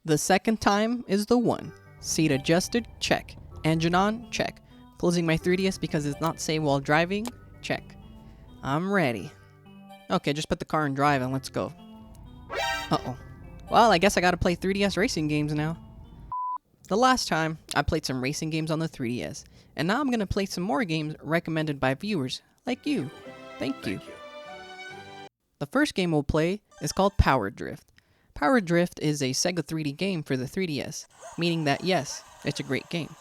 The second time is the one. Seat adjusted? Check. Engine on? Check. Closing my 3DS because it's not safe while driving? Check. I'm ready. Okay, just put the car in drive and let's go. Uh-oh. Well, I guess I gotta play 3DS racing games now. The last time, I played some racing games on the 3DS, and now I'm gonna play some more games recommended by viewers like you. Thank you. The first game we'll play is called Power Drift. Power Drift is a Sega 3D game for the 3DS, meaning that yes, it's a great game.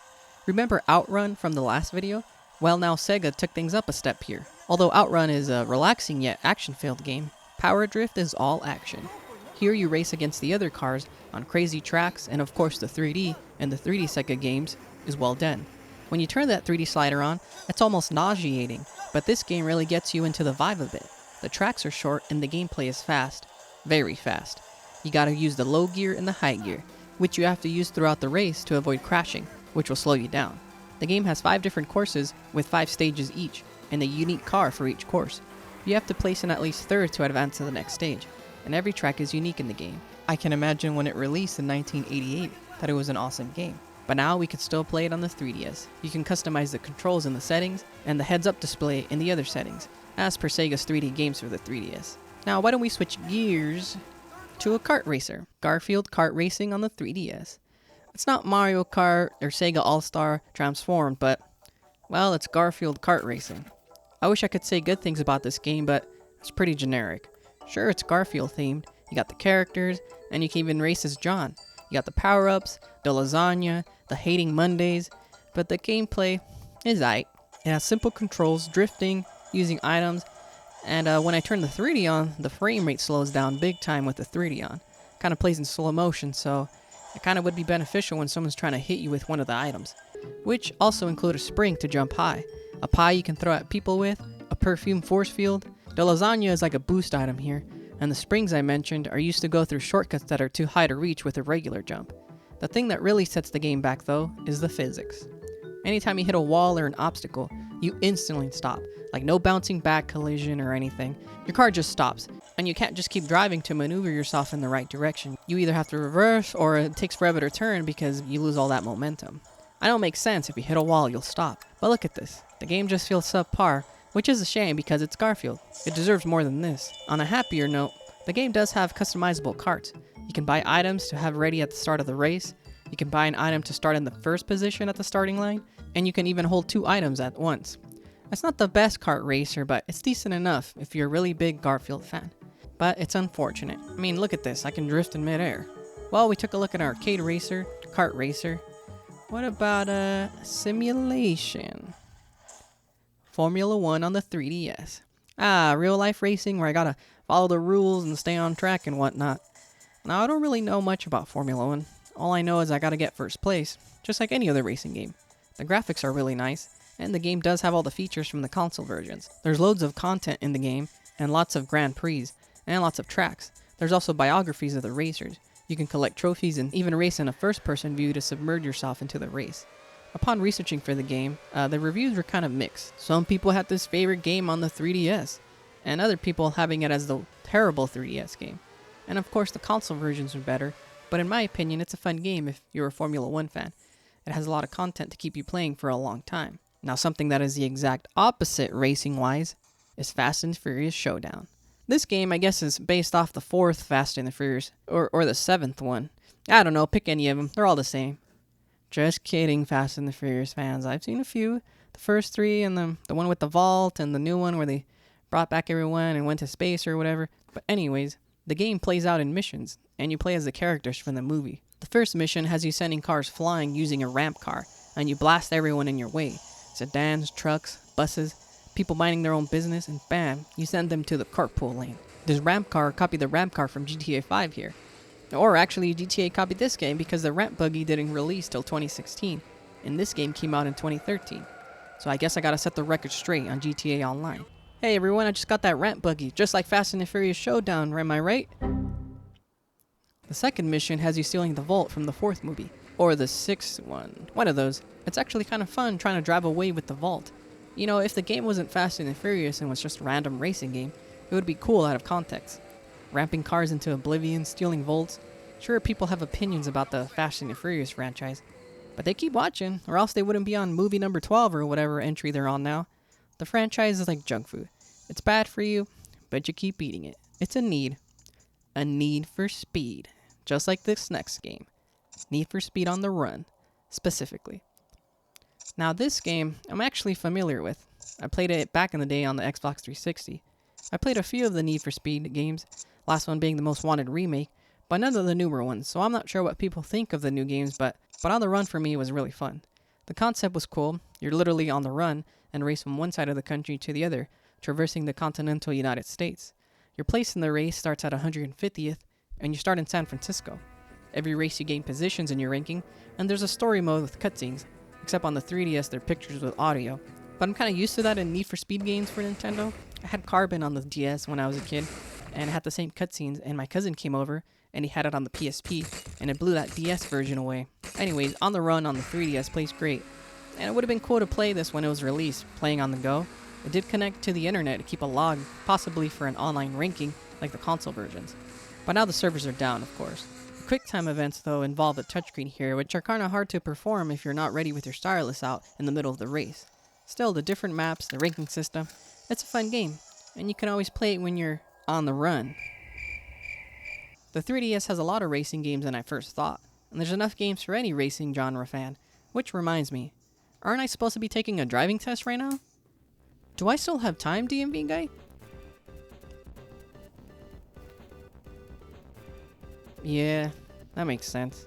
Remember Outrun from the last video? Well, now Sega took things up a step here. Although Outrun is a relaxing yet action-filled game, Power Drift is all action. Here you race against the other cars on crazy tracks, and of course the 3D and the 3D Sega games is well done. When you turn that 3D slider on, it's almost nauseating, but this game really gets you into the vibe of it. The tracks are short and the gameplay is fast. Very fast. You gotta use the low gear and the high gear, which you have to use throughout the race to avoid crashing, which will slow you down. The game has 5 different courses with 5 stages each, and a unique car for each course. You have to place in at least third to advance to the next stage, and every track is unique in the game. I can imagine when it released in 1988 that it was an awesome game, but now we can still play it on the 3DS. You can customize the controls in the settings, and the heads-up display in the other settings, as per Sega's 3D games for the 3DS. Now why don't we switch gears to a kart racer, Garfield Kart Racing on the 3DS. It's not Mario Kart or Sega All-Star Transformed, but, well, it's Garfield Kart Racing. I wish I could say good things about this game, but it's pretty generic. Sure, it's Garfield themed, you got the characters, and you can even race as John. You got the power-ups, the lasagna, the hating Mondays, but the gameplay is aight. It has simple controls, drifting, using items, and when I turn the 3D on, the frame rate slows down big time with the 3D on. Kind of plays in slow motion, so it kind of would be beneficial when someone's trying to hit you with one of the items, which also include a spring to jump high, a pie you can throw at people with, a perfume force field. The lasagna is like a boost item here, and the springs I mentioned are used to go through shortcuts that are too high to reach with a regular jump. The thing that really sets the game back though is the physics. Anytime you hit a wall or an obstacle, you instantly stop. Like no bouncing back collision or anything. Your car just stops, and you can't just keep driving to maneuver yourself in the right direction. You either have to reverse, or it takes forever to turn because you lose all that momentum. I know it makes sense, if you hit a wall you'll stop. But look at this. The game just feels subpar, which is a shame because it's Garfield. It deserves more than this. On a happier note, the game does have customizable carts. You can buy items to have ready at the start of the race. You can buy an item to start in the first position at the starting line, and you can even hold 2 items at once. It's not the best kart racer, but it's decent enough if you're a really big Garfield fan. But it's unfortunate. I mean, look at this, I can drift in midair. Well, we took a look at arcade racer, kart racer. What about a simulation? Formula 1 on the 3DS. Real life racing where I gotta follow the rules and stay on track and whatnot. Now, I don't really know much about Formula 1. All I know is I gotta get first place, just like any other racing game. The graphics are really nice, and the game does have all the features from the console versions. There's loads of content in the game, and lots of Grand Prix, and lots of tracks. There's also biographies of the racers. You can collect trophies and even race in a first-person view to submerge yourself into the race. Upon researching for the game, the reviews were kind of mixed. Some people had this favorite game on the 3DS, and other people having it as the terrible 3DS game. And of course the console versions are better, but in my opinion it's a fun game if you're a Formula 1 fan. It has a lot of content to keep you playing for a long time. Now something that is the exact opposite racing-wise is Fast and Furious Showdown. This game I guess is based off the 4th Fast and the Furious, or the 7th one. I don't know, pick any of them, they're all the same. Just kidding, Fast and the Furious fans. I've seen a few. The first 3 and the one with the vault and the new one where they brought back everyone and went to space or whatever. But anyways, the game plays out in missions, and you play as the characters from the movie. The first mission has you sending cars flying using a ramp car, and you blast everyone in your way. Sedans, trucks, buses, people minding their own business, and bam, you send them to the carpool lane. This ramp car copied the ramp car from GTA 5 here. Or actually, GTA copied this game because the ramp buggy didn't release till 2016, and this game came out in 2013. So I guess I gotta set the record straight on GTA Online. Hey everyone, I just got that ramp buggy, just like Fast and the Furious Showdown, am I right? The second mission has you stealing the vault from the 4th movie, or the 6th one of those. It's actually kind of fun trying to drive away with the vault. You know, if the game wasn't Fast and the Furious and was just a random racing game, it would be cool out of context. Ramping cars into oblivion, stealing vaults, Sure, people have opinions about the Fast and the Furious franchise, but they keep watching, or else they wouldn't be on movie number 12 or whatever entry they're on now. The franchise is like junk food. It's bad for you, but you keep eating it. It's a need. A need for speed. Just like this next game. Need for Speed on the Run, specifically. Now this game, I'm actually familiar with. I played it back in the day on the Xbox 360. I played a few of the Need for Speed games, last one being the Most Wanted remake, but none of the newer ones, so I'm not sure what people think of the new games, but On the Run for me was really fun. The concept was cool. You're literally on the run and race from one side of the country to the other, traversing the continental United States. Your place in the race starts at 150th, and you start in San Francisco. Every race you gain positions in your ranking, and there's a story mode with cutscenes, except on the 3DS they're pictures with audio. But I'm kind of used to that in Need for Speed games for Nintendo. I had Carbon on the DS when I was a kid, and it had the same cutscenes, and my cousin came over, and he had it on the PSP, and it blew that DS version away. Anyways, On the Run on the 3DS plays great, and it would have been cool to play this when it was released, playing on the go. It did connect to the internet to keep a log, possibly for an online ranking, like the console versions. But now the servers are down, of course. The QuickTime events, though, involve a touchscreen here, which are kinda hard to perform if you're not ready with your stylus out in the middle of the race. Still, the different maps, the ranking system, it's a fun game, and you can always play it when you're on the run. The 3DS has a lot of racing games than I first thought, and there's enough games for any racing genre fan. Which reminds me, aren't I supposed to be taking a driving test right now? Do I still have time, DMV guy? Yeah, that makes sense.